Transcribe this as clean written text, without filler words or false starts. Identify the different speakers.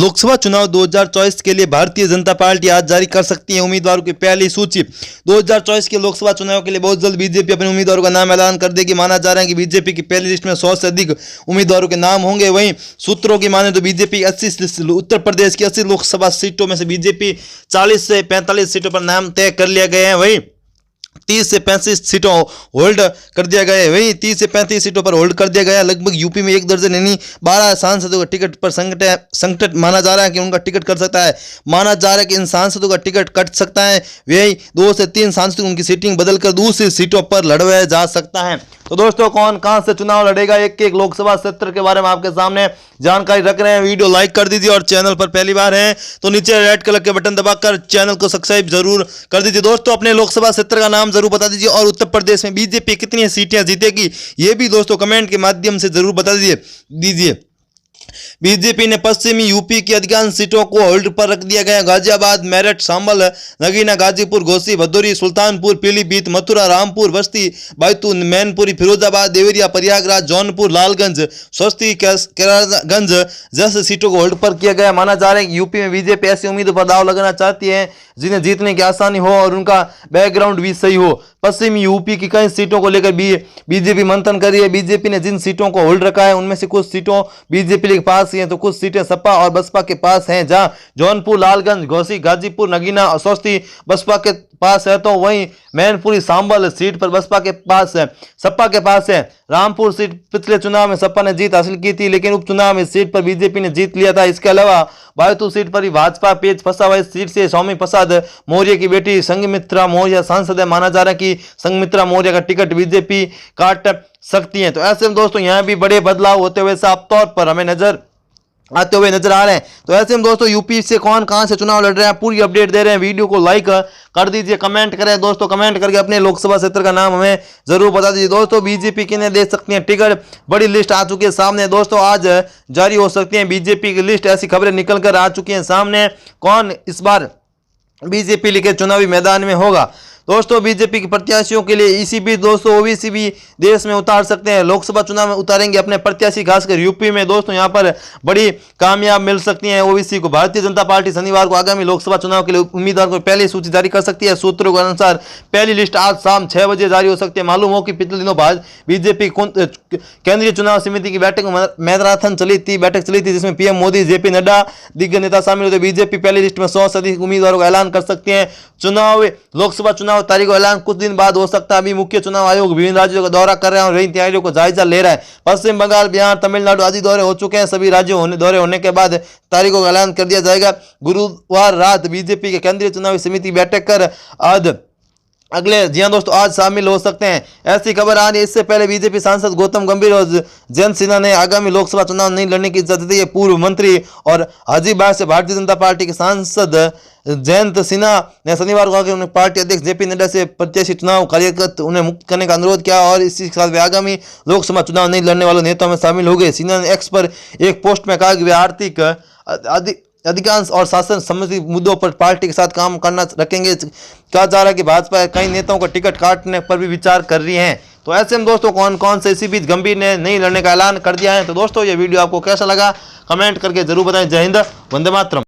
Speaker 1: लोकसभा चुनाव 2024 के लिए भारतीय जनता पार्टी आज जारी कर सकती है उम्मीदवारों की पहली सूची। 2024 के लोकसभा चुनाव के लिए बहुत जल्द बीजेपी अपने उम्मीदवारों का नाम ऐलान कर देगी। माना जा रहा है कि बीजेपी की पहली लिस्ट में 100 से अधिक उम्मीदवारों के नाम होंगे। वहीं सूत्रों की माने तो बीजेपी 80 उत्तर प्रदेश की 80 लोकसभा सीटों में से बीजेपी 40 से 45 सीटों पर नाम तय कर लिया गया है। वहीं 30 से 35 सीटों होल्ड कर दिया गया है। वहीं 30 से 35 सीटों पर होल्ड कर दिया गया है। लगभग यूपी में 1 दर्जन यानी 12 सांसदों का टिकट पर संकट माना जा रहा है कि उनका टिकट कट सकता है। माना जा रहा है कि इन सांसदों का टिकट कट सकता है। वही 2 से 3 सांसद उनकी सीटिंग बदलकर दूसरी सीटों पर लड़वाया जा सकता है। तो दोस्तों कौन कहां से चुनाव लड़ेगा, एक लोकसभा क्षेत्र के बारे में आपके सामने जानकारी रख रहे हैं। वीडियो लाइक कर दीजिए और चैनल पर पहली बार हैं तो नीचे रेड कलर के बटन दबाकर चैनल को सब्सक्राइब जरूर कर दीजिए। दोस्तों अपने लोकसभा क्षेत्र का नाम जरूर बता दीजिए और उत्तर प्रदेश में बीजेपी कितनी सीटें जीतेगी ये भी दोस्तों कमेंट के माध्यम से जरूर बता दीजिए। बीजेपी ने पश्चिमी यूपी की अधिकांश सीटों को होल्ड पर रख दिया गया। गाजियाबाद, मेरठ, सांबल, नगीना, गाजीपुर, घोसी, भदोरी, सुल्तानपुर, पीलीभीत, मथुरा, रामपुर, बस्ती, बैतूल, मैनपुरी, फिरोजाबाद, देवरिया, प्रयागराज, जौनपुर, लालगंज, स्वस्ती, कैरारगंज जैसे सीटों को होल्ड पर किया गया। माना जा रहा है कि यूपी में बीजेपी ऐसी उम्मीदों पर दाव लगाना चाहती है जिन्हें जीतने की आसानी हो और उनका बैकग्राउंड भी सही हो। पश्चिमी यूपी की कई सीटों को लेकर बीजेपी मंथन कर रही है। बीजेपी ने जिन सीटों को होल्ड रखा है उनमें से कुछ सीटों बीजेपी के पास ही हैं तो कुछ सीटें सपा और बसपा के पास हैं। जहां जौनपुर, लालगंज, घोसी, गाजीपुर, नगीना और स्वस्ती बसपा के पास है तो वहीं मैनपुरी, सांबल सीट पर बसपा के पास है, सपा के पास है। रामपुर सीट पिछले चुनाव में सपा ने जीत हासिल की थी लेकिन उपचुनाव में सीट पर बीजेपी ने जीत लिया था। इसके अलावा बैतूल सीट पर भी भाजपा पेच फंसा हुआ। इस सीट से स्वामी प्रसाद मौर्य की बेटी संघमित्रा मौर्य सांसद है। माना जा रहा है कि संघमित्रा मौर्य का टिकट बीजेपी काट सकती है। तो ऐसे में दोस्तों यहाँ भी बड़े बदलाव होते हुए साफ तौर पर हमें आते हुए नजर आ रहे हैं। तो ऐसे में दोस्तों यूपी से कौन कहां से चुनाव लड़ रहे हैं पूरी अपडेट दे रहे हैं। वीडियो को लाइक कर दीजिए, कमेंट करें दोस्तों, कमेंट करके अपने लोकसभा क्षेत्र का नाम हमें जरूर बता दीजिए। दोस्तों बीजेपी किन्हें दे सकती है टिकट, बड़ी लिस्ट आ चुकी है सामने दोस्तों, आज जारी हो सकती है बीजेपी की लिस्ट। ऐसी खबरें निकल कर आ चुकी हैं सामने। कौन इस बार बीजेपी लेकर चुनावी मैदान में होगा दोस्तों बीजेपी के प्रत्याशियों के लिए इसी बीच दोस्तों ओबीसी भी देश में उतार सकते हैं। लोकसभा चुनाव में उतारेंगे अपने प्रत्याशी, खासकर यूपी में दोस्तों यहां पर बड़ी कामयाब मिल सकती है ओबीसी को। भारतीय जनता पार्टी शनिवार को आगामी लोकसभा चुनाव के लिए उम्मीदवार को पहली सूची जारी कर सकती है। सूत्रों के अनुसार पहली लिस्ट आज शाम 6 बजे जारी हो सकती है। मालूम हो कि पिछले दिनों बाद बीजेपी केंद्रीय चुनाव समिति की मैराथन बैठक चली थी जिसमें पीएम मोदी, जेपी नड्डा दिग्गज नेता शामिल होते। बीजेपी पहली लिस्ट में 100 से अधिक उम्मीदवारों का ऐलान कर सकती है। लोकसभा चुनाव तारीख का ऐलान कुछ दिन बाद हो सकता है। अभी मुख्य चुनाव आयोग विभिन्न राज्यों का दौरा कर रहे हैं और नई तैयारियों को जायजा ले रहा है। पश्चिम बंगाल, बिहार, तमिलनाडु आदि दौरे हो चुके हैं। सभी राज्यों दौरे होने के बाद तारीखों का ऐलान कर दिया जाएगा। गुरुवार रात बीजेपी के केंद्रीय चुनावी समिति बैठक कर अगले जी हाँ दोस्तों आज शामिल हो सकते हैं, ऐसी खबर आ रही है। इससे पहले बीजेपी सांसद गौतम गंभीर और जयंत सिन्हा ने आगामी लोकसभा चुनाव नहीं लड़ने की इजाजत दी है। पूर्व मंत्री और हजीबाग से भारतीय जनता पार्टी के सांसद जयंत सिन्हा ने शनिवार को आकर उन्हें पार्टी अध्यक्ष जेपी नड्डा से प्रत्याशी चुनाव कार्यकर्ता उन्हें मुक्त करने का अनुरोध किया और इसी के साथ वे आगामी लोकसभा चुनाव नहीं लड़ने वाले नेताओं में शामिल हो गए। सिन्हा ने एक्स पर एक पोस्ट में कहा कि वे आर्थिक अधिकांश और शासन संबंधी मुद्दों पर पार्टी के साथ काम करना रखेंगे। कहा जा रहा है कि भाजपा कई नेताओं को टिकट काटने पर भी विचार कर रही है। तो ऐसे में दोस्तों कौन कौन से इसी बीच गंभीर ने नहीं लड़ने का ऐलान कर दिया है। तो दोस्तों ये वीडियो आपको कैसा लगा कमेंट करके जरूर बताएं। जय हिंद, वंदे मातरम।